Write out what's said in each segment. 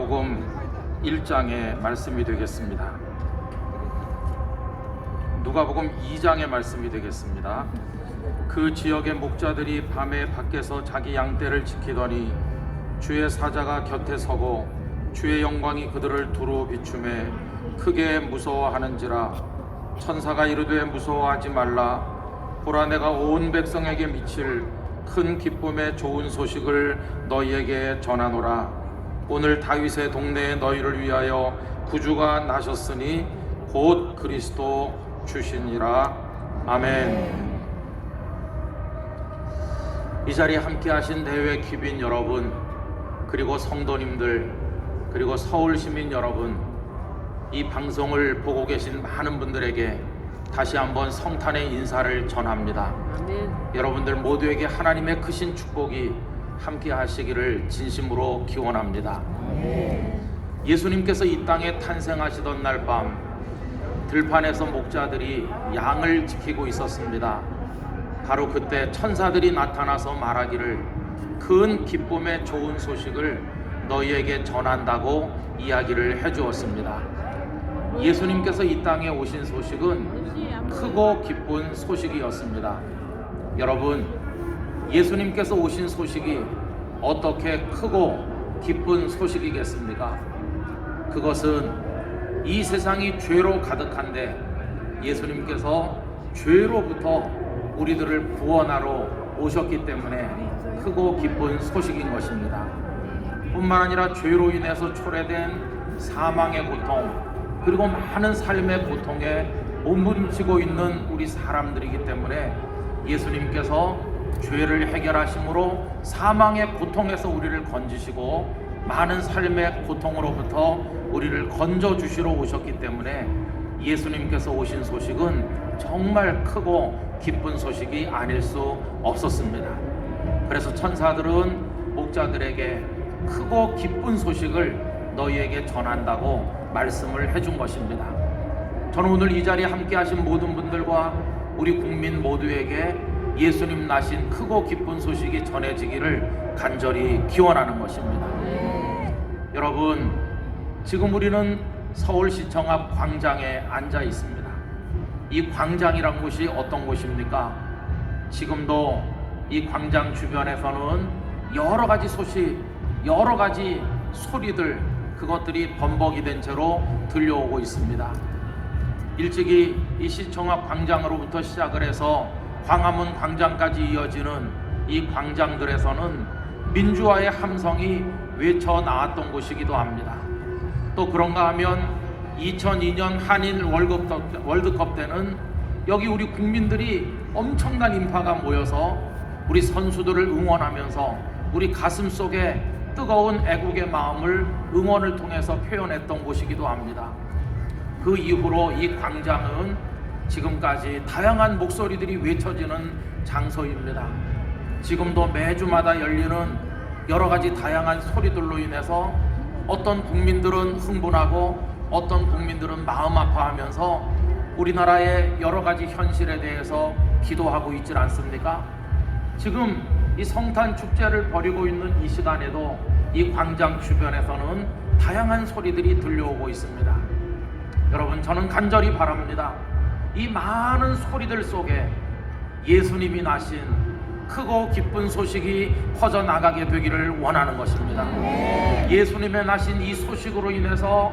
누가복음 1장의 말씀이 되겠습니다. 누가복음 2장의 말씀이 되겠습니다. 그 지역의 목자들이 밤에 밖에서 자기 양떼를 지키더니 주의 사자가 곁에 서고 주의 영광이 그들을 두루 비추매 크게 무서워하는지라. 천사가 이르되 무서워하지 말라. 보라, 내가 온 백성에게 미칠 큰 기쁨의 좋은 소식을 너희에게 전하노라. 오늘 다윗의 동네에 너희를 위하여 구주가 나셨으니 곧 그리스도 주시니라. 아멘. 이 자리에 함께 하신 대회 귀빈 여러분, 그리고 성도님들, 그리고 서울 시민 여러분, 이 방송을 보고 계신 많은 분들에게 다시 한번 성탄의 인사를 전합니다. 아멘. 여러분들 모두에게 하나님의 크신 축복이 함께 하시기를 진심으로 기원합니다. 아멘. 예수님께서 이 땅에 탄생하시던 날 밤 들판에서 목자들이 양을 지키고 있었습니다. 바로 그때 천사들이 나타나서 말하기를 큰 기쁨의 좋은 소식을 너희에게 전한다고 이야기를 해주었습니다. 예수님께서 이 땅에 오신 소식은 크고 기쁜 소식이었습니다. 여러분, 예수님께서 오신 소식이 어떻게 크고 기쁜 소식이겠습니까? 그것은 이 세상이 죄로 가득한데 예수님께서 죄로부터 우리들을 구원하러 오셨기 때문에 크고 기쁜 소식인 것입니다. 뿐만 아니라 죄로 인해서 초래된 사망의 고통, 그리고 많은 삶의 고통에 몸부림치고 있는 우리 사람들이기 때문에 예수님께서 죄를 해결하심으로 사망의 고통에서 우리를 건지시고 많은 삶의 고통으로부터 우리를 건져주시러 오셨기 때문에 예수님께서 오신 소식은 정말 크고 기쁜 소식이 아닐 수 없었습니다. 그래서 천사들은 목자들에게 크고 기쁜 소식을 너희에게 전한다고 말씀을 해준 것입니다. 저는 오늘 이 자리에 함께 하신 모든 분들과 우리 국민 모두에게 예수님 나신 크고 기쁜 소식이 전해지기를 간절히 기원하는 것입니다. 여러분, 지금 우리는 서울시청 앞 광장에 앉아 있습니다. 이 광장이란 곳이 어떤 곳입니까? 지금도 이 광장 주변에서는 여러 가지 소식, 여러 가지 소리들, 그것들이 범벅이 된 채로 들려오고 있습니다. 일찍이 이 시청 앞 광장으로부터 시작을 해서 광화문 광장까지 이어지는 이 광장들에서는 민주화의 함성이 외쳐 나왔던 곳이기도 합니다. 또 그런가 하면 2002년 한일 월드컵 때는 여기 우리 국민들이 엄청난 인파가 모여서 우리 선수들을 응원하면서 우리 가슴 속에 뜨거운 애국의 마음을 응원을 통해서 표현했던 곳이기도 합니다. 그 이후로 이 광장은 지금까지 다양한 목소리들이 외쳐지는 장소입니다. 지금도 매주마다 열리는 여러 가지 다양한 소리들로 인해서 어떤 국민들은 흥분하고 어떤 국민들은 마음 아파하면서 우리나라의 여러 가지 현실에 대해서 기도하고 있지 않습니까? 지금 이 성탄 축제를 벌이고 있는 이 시간에도 이 광장 주변에서는 다양한 소리들이 들려오고 있습니다. 여러분, 저는 간절히 바랍니다. 이 많은 소리들 속에 예수님이 나신 크고 기쁜 소식이 퍼져나가게 되기를 원하는 것입니다. 예수님의 나신 이 소식으로 인해서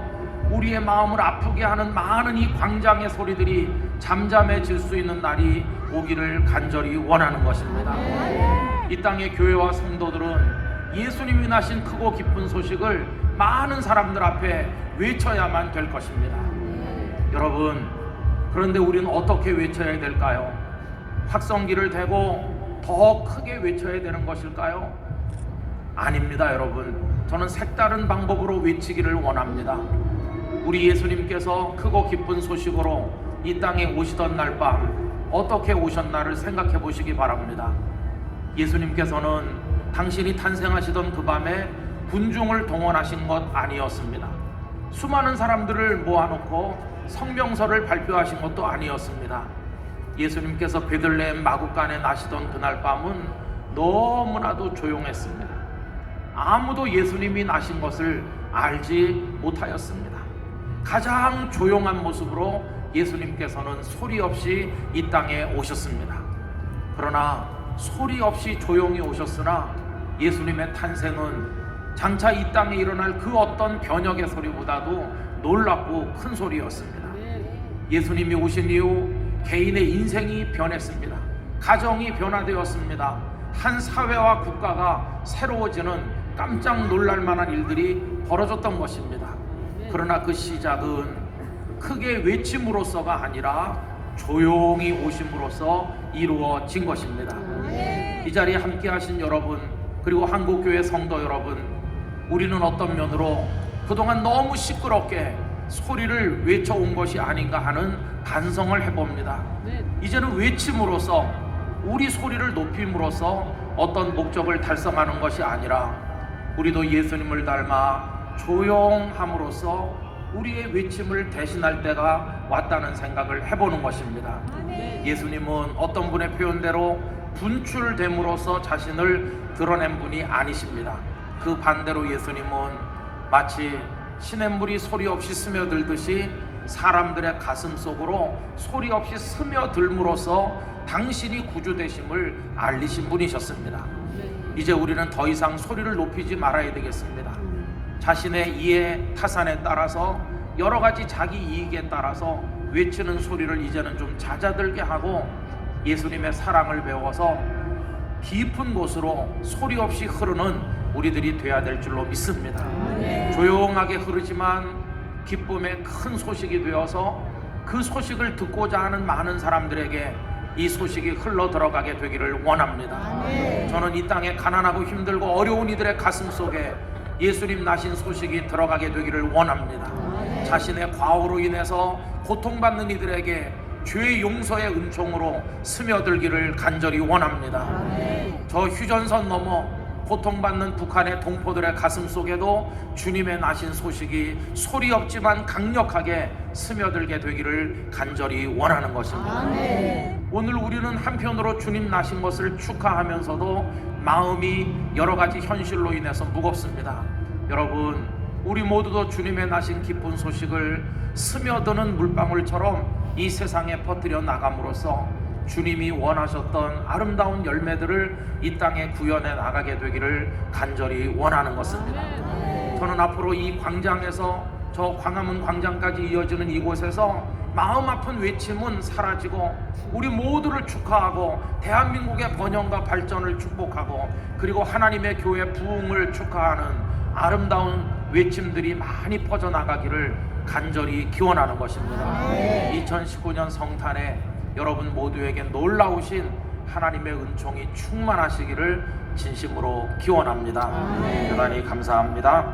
우리의 마음을 아프게 하는 많은 이 광장의 소리들이 잠잠해질 수 있는 날이 오기를 간절히 원하는 것입니다. 이 땅의 교회와 성도들은 예수님이 나신 크고 기쁜 소식을 많은 사람들 앞에 외쳐야만 될 것입니다. 여러분, 그런데 우리는 어떻게 외쳐야 될까요? 확성기를 대고 더 크게 외쳐야 되는 것일까요? 아닙니다, 여러분. 저는 색다른 방법으로 외치기를 원합니다. 우리 예수님께서 크고 기쁜 소식으로 이 땅에 오시던 날 밤 어떻게 오셨나를 생각해 보시기 바랍니다. 예수님께서는 당신이 탄생하시던 그 밤에 군중을 동원하신 것 아니었습니다. 수많은 사람들을 모아놓고 성명서를 발표하신 것도 아니었습니다. 예수님께서 베들레헴 마구간에 나시던 그날 밤은 너무나도 조용했습니다. 아무도 예수님이 나신 것을 알지 못하였습니다. 가장 조용한 모습으로 예수님께서는 소리 없이 이 땅에 오셨습니다. 그러나 소리 없이 조용히 오셨으나 예수님의 탄생은 장차 이 땅에 일어날 그 어떤 변혁의 소리보다도 놀랍고 큰 소리였습니다. 예수님이 오신 이후 개인의 인생이 변했습니다. 가정이 변화되었습니다. 한 사회와 국가가 새로워지는 깜짝 놀랄 만한 일들이 벌어졌던 것입니다. 그러나 그 시작은 크게 외침으로서가 아니라 조용히 오심으로써 이루어진 것입니다. 이 자리에 함께 하신 여러분, 그리고 한국교회 성도 여러분, 우리는 어떤 면으로 그동안 너무 시끄럽게 소리를 외쳐온 것이 아닌가 하는 반성을 해봅니다. 이제는 외침으로써, 우리 소리를 높임으로써 어떤 목적을 달성하는 것이 아니라 우리도 예수님을 닮아 조용함으로써 우리의 외침을 대신할 때가 왔다는 생각을 해보는 것입니다. 예수님은 어떤 분의 표현대로 분출됨으로써 자신을 드러낸 분이 아니십니다. 그 반대로 예수님은 마치 시냇물이 소리 없이 스며들듯이 사람들의 가슴 속으로 소리 없이 스며들므로써 당신이 구주 되심을 알리신 분이셨습니다. 이제 우리는 더 이상 소리를 높이지 말아야 되겠습니다. 자신의 이해 타산에 따라서, 여러 가지 자기 이익에 따라서 외치는 소리를 이제는 좀 잦아들게 하고 예수님의 사랑을 배워서 깊은 곳으로 소리 없이 흐르는 우리들이 돼야 될 줄로 믿습니다. 조용하게 흐르지만 기쁨의 큰 소식이 되어서 그 소식을 듣고자 하는 많은 사람들에게 이 소식이 흘러 들어가게 되기를 원합니다. 저는 이 땅에 가난하고 힘들고 어려운 이들의 가슴 속에 예수님 나신 소식이 들어가게 되기를 원합니다. 자신의 과오로 인해서 고통받는 이들에게 죄의 용서의 은총으로 스며들기를 간절히 원합니다. 저 휴전선 넘어 고통받는 북한의 동포들의 가슴 속에도 주님의 나신 소식이 소리 없지만 강력하게 스며들게 되기를 간절히 원하는 것입니다. 오늘 우리는 한편으로 주님 나신 것을 축하하면서도 마음이 여러 가지 현실로 인해서 무겁습니다. 여러분, 우리 모두도 주님의 나신 기쁜 소식을 스며드는 물방울처럼 이 세상에 퍼뜨려 나감으로써 주님이 원하셨던 아름다운 열매들을 이 땅에 구현해 나가게 되기를 간절히 원하는 것입니다. 저는 앞으로 이 광장에서 저 광화문 광장까지 이어지는 이곳에서 마음 아픈 외침은 사라지고 우리 모두를 축하하고 대한민국의 번영과 발전을 축복하고 그리고 하나님의 교회 부흥을 축하하는 아름다운 외침들이 많이 퍼져나가기를 간절히 기원하는 것입니다. 2019년 성탄에 여러분 모두에게 놀라우신 하나님의 은총이 충만하시기를 진심으로 기원합니다. 대단히 감사합니다.